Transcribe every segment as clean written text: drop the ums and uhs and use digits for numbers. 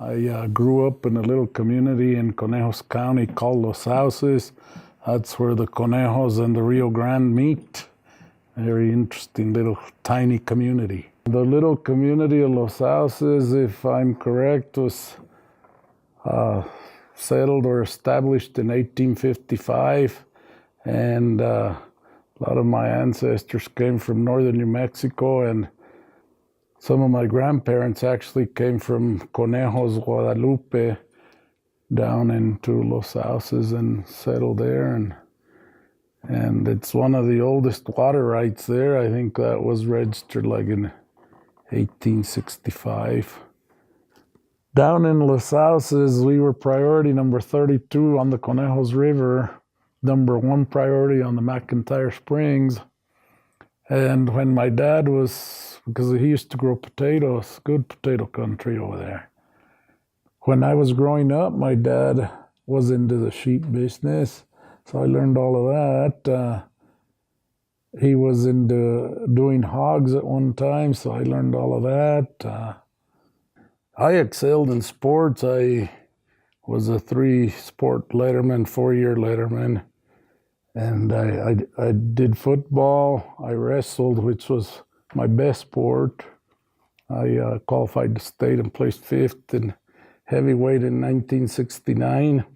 I grew up in a little community in Conejos County called Los Sauces. That's where the Conejos and the Rio Grande meet. Very interesting little tiny community. The little community of Los Sauces, if I'm correct, was settled or established in 1855, and a lot of my ancestors came from northern New Mexico, and some of my grandparents actually came from Conejos, Guadalupe, down into Los Sauces and settled there, and it's one of the oldest water rights there. I think that was registered like in 1865. Down in Los Sauces, we were priority number 32 on the Conejos River, number 1 priority on the McIntyre Springs. And when my dad was, because he used to grow potatoes, good potato country over there. When I was growing up, my dad was into the sheep business, so I learned all of that. He was into doing hogs at one time, so I learned all of that. I excelled in sports. I was a 3-sport letterman, 4-year letterman. And I did football. I wrestled, which was my best sport. I qualified to state and placed 5th in heavyweight in 1969.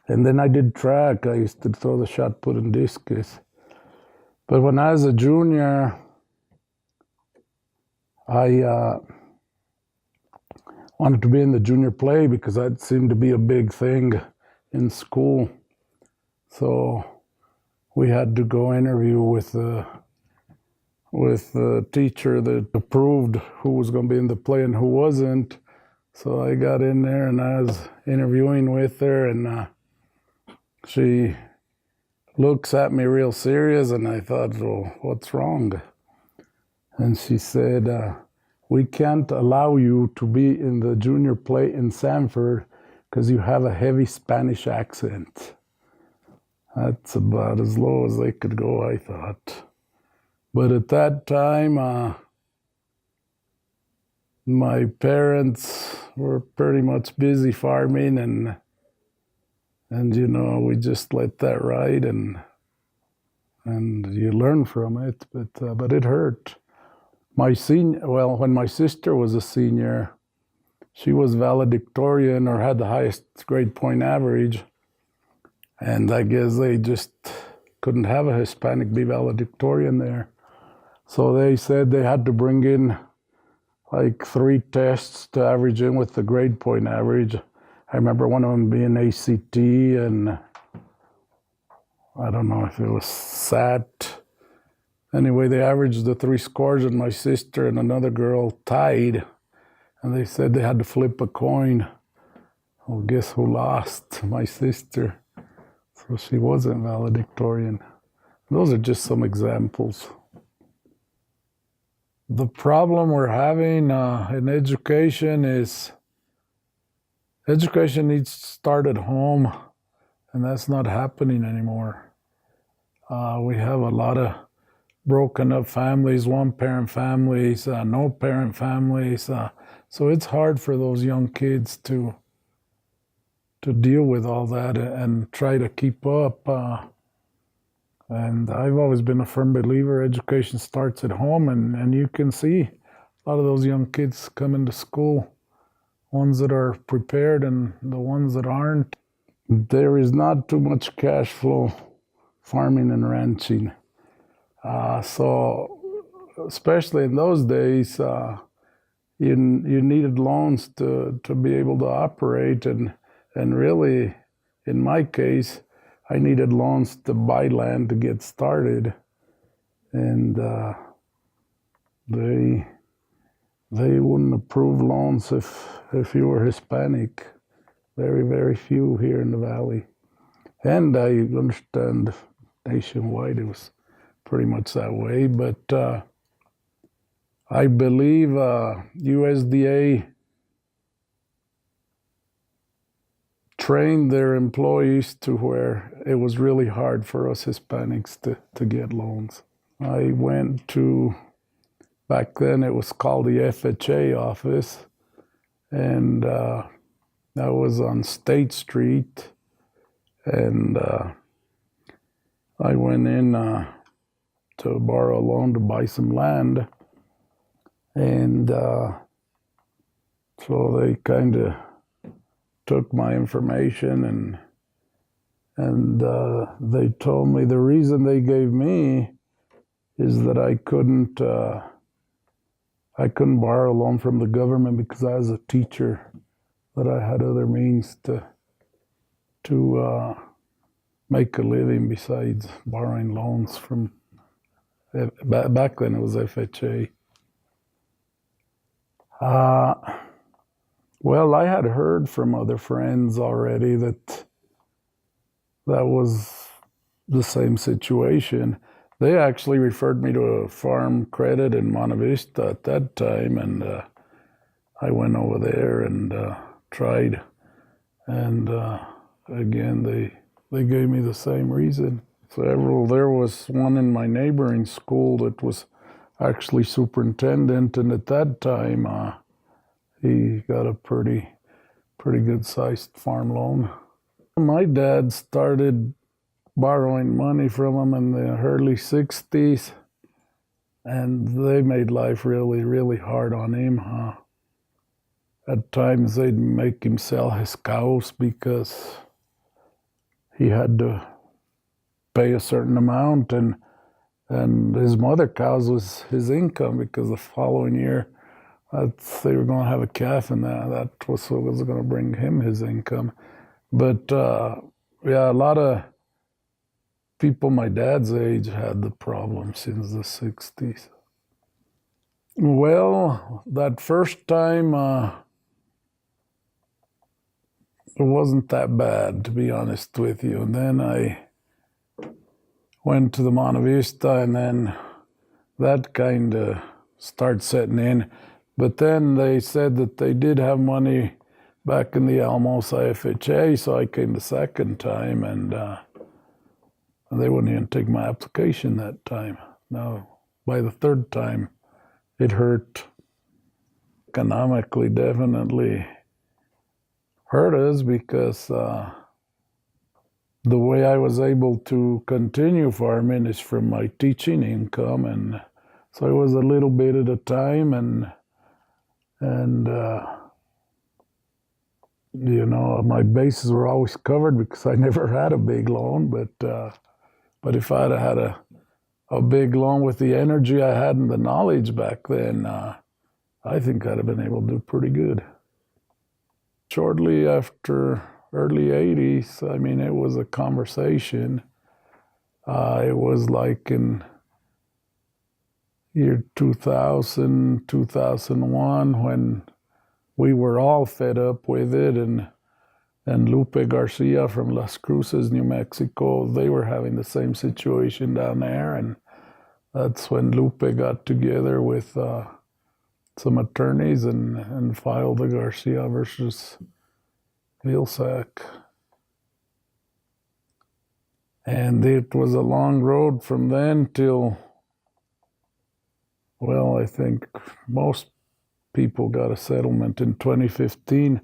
And then I did track. I used to throw the shot put and discus. But when I was a junior, I wanted to be in the junior play because that seemed to be a big thing in school. So we had to go interview with the teacher that approved who was going to be in the play and who wasn't. So I got in there and I was interviewing with her, and she looks at me real serious, and I thought, well, what's wrong? And she said, we can't allow you to be in the junior play in Sanford because you have a heavy Spanish accent. That's about as low as they could go, I thought. But at that time, my parents were pretty much busy farming, and you know, we just let that ride, and you learn from it, but it hurt. When my sister was a senior, she was valedictorian or had the highest grade point average, and I guess they just couldn't have a Hispanic be valedictorian there. So they said they had to bring in like 3 tests to average in with the grade point average. I remember one of them being ACT, and I don't know if it was SAT. Anyway, they averaged the 3 scores, and my sister and another girl tied, and they said they had to flip a coin. Well, guess who lost? My sister. So she wasn't valedictorian. Those are just some examples. The problem we're having in education is education needs to start at home, and that's not happening anymore. We have a lot of broken up families, 1-parent families, no-parent families. So it's hard for those young kids to deal with all that and try to keep up. And I've always been a firm believer education starts at home, and you can see a lot of those young kids coming to school, ones that are prepared and the ones that aren't. There is not too much cash flow farming and ranching. So especially in those days, you needed loans to be able to operate, and really, in my case, I needed loans to buy land to get started, and they wouldn't approve loans if you were Hispanic. Very, very few here in the valley, and I understand nationwide it was pretty much that way, but I believe USDA trained their employees to where it was really hard for us Hispanics to get loans. I went to, back then it was called the FHA office, and I was on State Street, and I went in to borrow a loan to buy some land, and so they kind of took my information, and they told me the reason they gave me is that I couldn't borrow a loan from the government because I was a teacher, that I had other means to make a living besides borrowing loans from, back then it was FHA. Well, I had heard from other friends already that was the same situation. They actually referred me to a farm credit in Monte Vista at that time, and I went over there and tried, and again they gave me the same reason. There was one in my neighboring school that was actually superintendent, and at that time he got a pretty good sized farm loan. My dad started borrowing money from him in the early 60s, and they made life really hard on him. At times they'd make him sell his cows because he had to pay a certain amount, and his mother cows was his income, because the following year they were going to have a calf, and that was what was going to bring him his income. But yeah, a lot of people my dad's age had the problem since the 60s. Well, that first time it wasn't that bad, to be honest with you. And then I went to the Monte Vista, and then that kind of started setting in. But then they said that they did have money back in the Almosa FHA, so I came the second time, and they wouldn't even take my application that time. Now, by the third time, it hurt. Economically, definitely hurt us, because the way I was able to continue farming is from my teaching income, and so it was a little bit at a time, and you know, my bases were always covered because I never had a big loan. But if I'd had a big loan with the energy I had and the knowledge back then, I think I'd have been able to do pretty good. Shortly after early 80s, I mean, it was a conversation. It was like in year 2000, 2001, when we were all fed up with it, and Lupe Garcia from Las Cruces, New Mexico, they were having the same situation down there, and that's when Lupe got together with some attorneys and filed the Garcia versus Vilsack. And it was a long road from then till, well, I think most people got a settlement in 2015.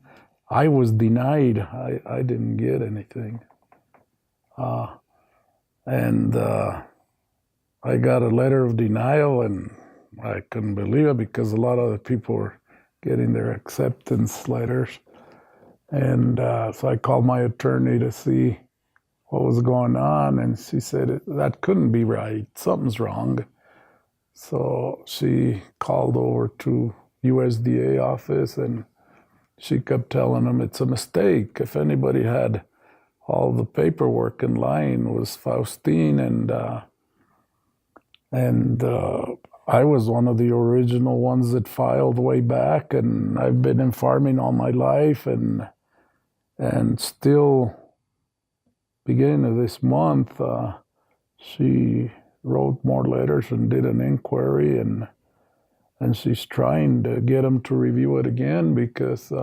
I was denied. I didn't get anything. And I got a letter of denial, and I couldn't believe it, because a lot of other people were getting their acceptance letters. And so I called my attorney to see what was going on, and she said, that couldn't be right. Something's wrong. So she called over to USDA office, and she kept telling them it's a mistake. If anybody had all the paperwork in line, it was Faustin, and I was one of the original ones that filed way back, and I've been in farming all my life, and still, beginning of this month, she wrote more letters and did an inquiry, and she's trying to get them to review it again, because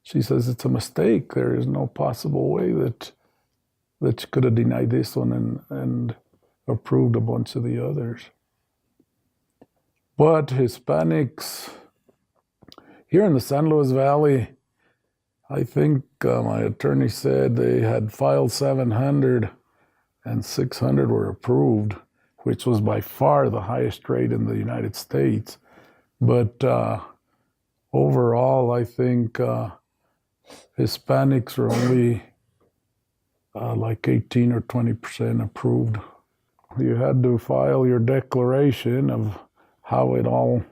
she says it's a mistake. There is no possible way that she could have denied this one and approved a bunch of the others. But Hispanics here in the San Luis Valley, I think my attorney said they had filed 700 and 600 were approved, which was by far the highest rate in the United States. But overall, I think Hispanics are only like 18 or 20% approved. You had to file your declaration of how it all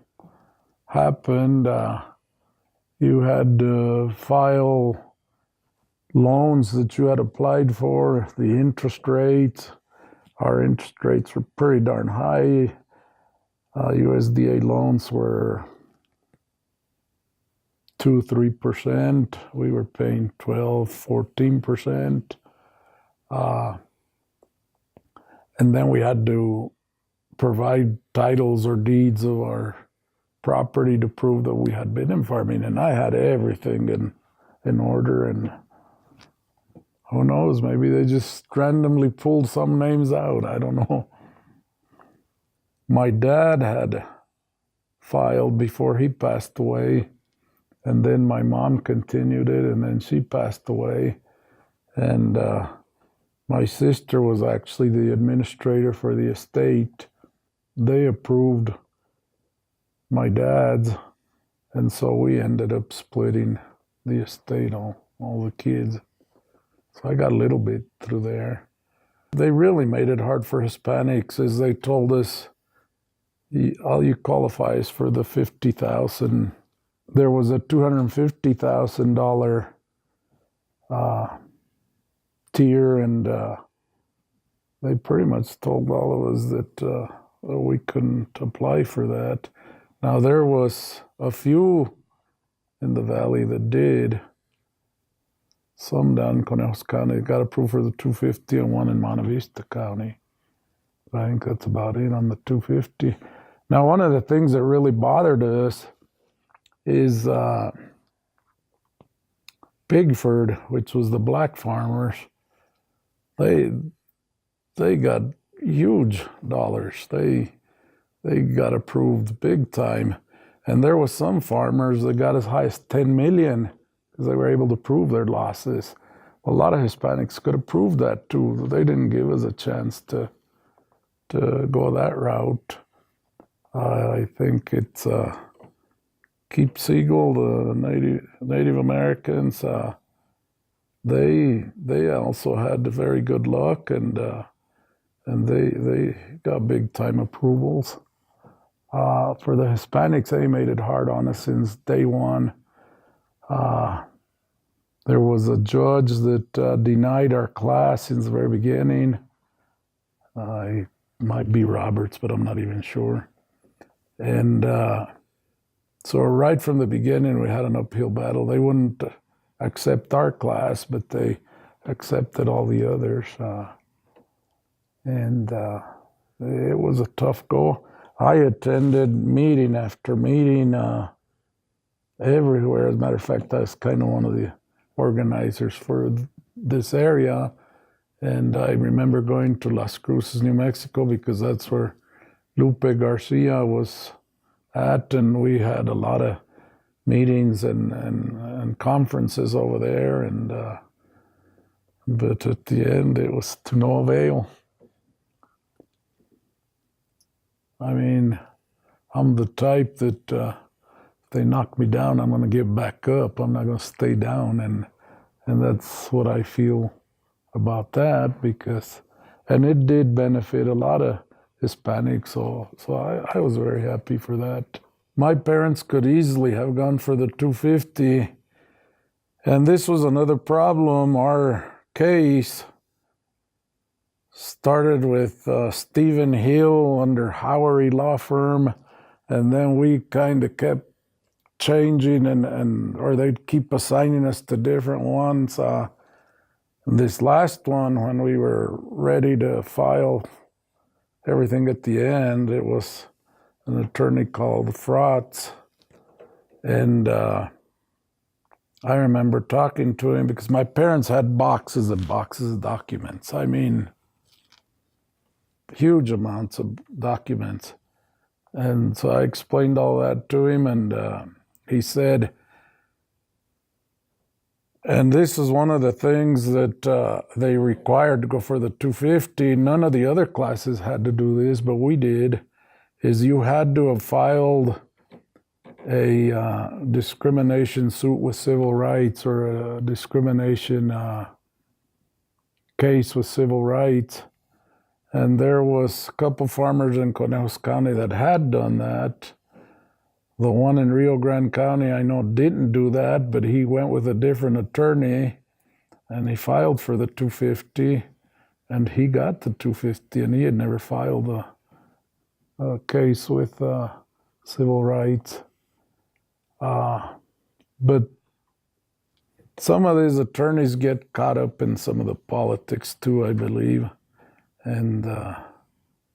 happened. You had to file loans that you had applied for, the interest rates. Our interest rates were pretty darn high. USDA loans were 2-3%. We were paying 12-14%. And then we had to provide titles or deeds of our property to prove that we had been in farming. And I had everything in order. And who knows, maybe they just randomly pulled some names out. I don't know. My dad had filed before he passed away. And then my mom continued it, and then she passed away. And my sister was actually the administrator for the estate. They approved my dad's, and so we ended up splitting the estate, all the kids. So I got a little bit through there. They really made it hard for Hispanics, as they told us, all you qualify is for the $50,000. There was a $250,000 tier, and they pretty much told all of us that we couldn't apply for that. Now, there was a few in the valley that did. Some down in Conejos County got approved for the 250, and one in Monte Vista County. But I think that's about it on the 250. Now, one of the things that really bothered us is Pigford, which was the black farmers. They got huge dollars. They got approved big time. And there was some farmers that got as high as 10 million because they were able to prove their losses. A lot of Hispanics could have proved that too. They didn't give us a chance to go that route. I think it's Keep Siegel, the Native Americans. They also had very good luck, and they got big time approvals. For the Hispanics, they made it hard on us since day one. There was a judge that denied our class since the very beginning. It might be Roberts, but I'm not even sure. And so right from the beginning, we had an uphill battle. They wouldn't accept our class, but they accepted all the others. And it was a tough go. I attended meeting after meeting everywhere. As a matter of fact, I was kind of one of the organizers for this area. And I remember going to Las Cruces, New Mexico, because that's where Lupe Garcia was at, and we had a lot of meetings and conferences over there. And but at the end, it was to no avail. I mean, I'm the type that if they knock me down, I'm going to get back up. I'm not going to stay down, and that's what I feel about that, because, and it did benefit a lot of Hispanics, so I was very happy for that. My parents could easily have gone for the 250, and this was another problem. Our case started with Stephen Hill under Howery Law Firm, and then we kind of kept changing, or they'd keep assigning us to different ones. This last one, when we were ready to file everything at the end, it was an attorney called Frotz. And I remember talking to him because my parents had boxes and boxes of documents. I mean, huge amounts of documents. And so I explained all that to him, and he said, And this is one of the things that they required to go for the 250. None of the other classes had to do this, but we did. Is you had to have filed a discrimination suit with civil rights or a discrimination case with civil rights. And there was a couple farmers in Conejos County that had done that. The one in Rio Grande County I know didn't do that, but he went with a different attorney and he filed for the 250 and he got the 250 and he had never filed a case with civil rights. But some of these attorneys get caught up in some of the politics too, I believe. And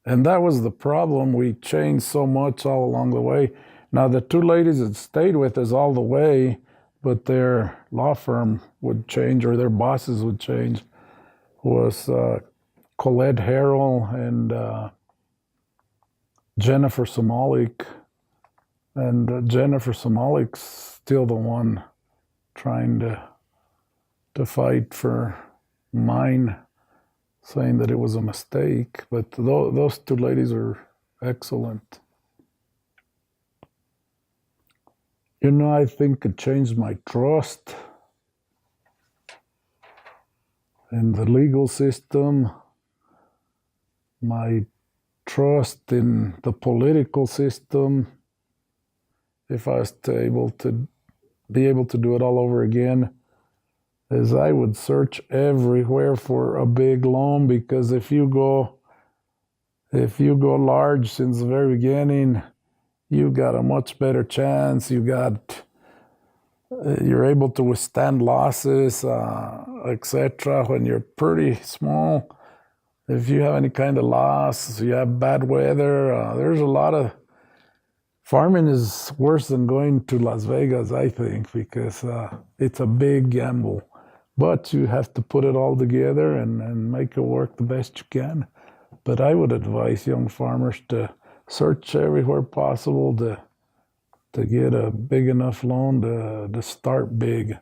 that was the problem. We changed so much all along the way. Now, the two ladies that stayed with us all the way, but their law firm would change or their bosses would change, was Colette Harrell and Jennifer Somolik. And Jennifer Somolik's still the one trying to fight for mine, saying that it was a mistake. But those two ladies are excellent. You know, I think it changed my trust in the legal system, my trust in the political system. If I was able to do it all over again, is I would search everywhere for a big loan, because if you go large since the very beginning, you got a much better chance. You're able to withstand losses, etc. When you're pretty small, if you have any kind of loss, you have bad weather, there's a lot of farming is worse than going to Las Vegas, I think, because it's a big gamble. But you have to put it all together and make it work the best you can. But I would advise young farmers to search everywhere possible to get a big enough loan to start big.